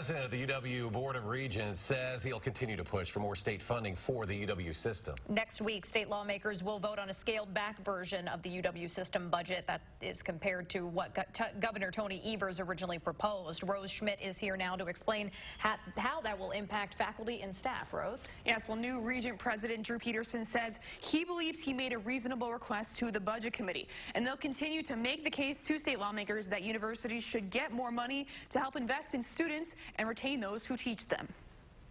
president of the UW Board of Regents says he'll continue to push for more state funding for the UW system. Next week, state lawmakers will vote on a scaled-back version of the UW system budget that is compared to what Governor Tony Evers originally proposed. Rose Schmidt is here now to explain how that will impact faculty and staff. Rose? Yes, well, new Regent President Drew Petersen says he believes he made a reasonable request to the Budget Committee, and they'll continue to make the case to state lawmakers that universities should get more money to help invest in students and retain those who teach them.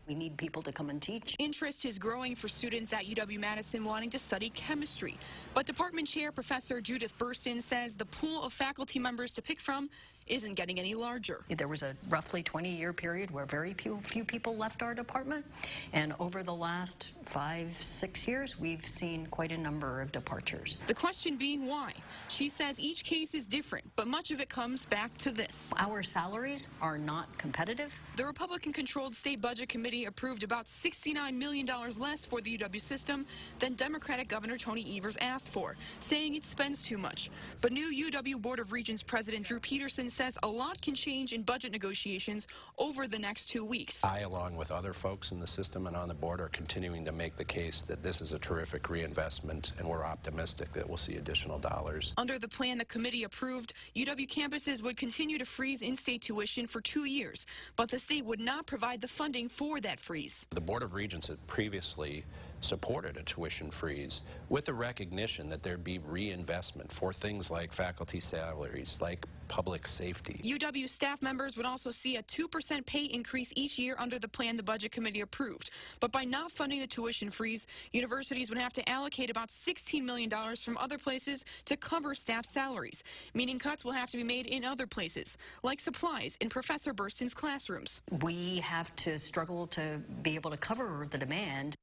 We need people to come and teach. Interest is growing for students at UW-Madison wanting to study chemistry. But Department Chair Professor Judith Burston says the pool of faculty members to pick from isn't getting any larger. There was a roughly 20-year period where very few people left our department. And over the last 5-6 years, we've seen quite a number of departures. The question being why. She says each case is different, but much of it comes back to this. Our salaries are not competitive. The Republican-controlled State Budget Committee approved about $69 million less for the UW system than Democratic Governor Tony Evers asked for, saying it spends too much. But new UW Board of Regents President Drew Petersen says a lot can change in budget negotiations over the next 2 weeks. I, along with other folks in the system and on the board, are continuing to make the case that this is a terrific reinvestment, and we're optimistic that we'll see additional dollars. Under the plan the committee approved, UW campuses would continue to freeze in-state tuition for 2 years, but the state would not provide the funding for that freeze. The Board of Regents had previously supported a tuition freeze with the recognition that there'd be reinvestment for things like faculty salaries, like public safety. UW staff members would also see a 2% pay increase each year under the plan the Budget Committee approved. But by not funding the tuition freeze, universities would have to allocate about $16 million from other places to cover staff salaries, meaning cuts will have to be made in other places, like supplies in Professor Burston's classrooms. We have to struggle to be able to cover the demand.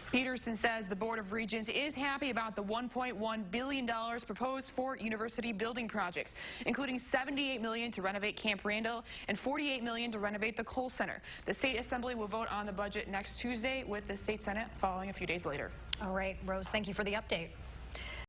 Petersen says the Board of Regents is happy about the $1.1 billion proposed for university building projects, including $78 million to renovate Camp Randall and $48 million to renovate the Cole Center. The State Assembly will vote on the budget next Tuesday, with the State Senate following a few days later. All right, Rose, thank you for the update.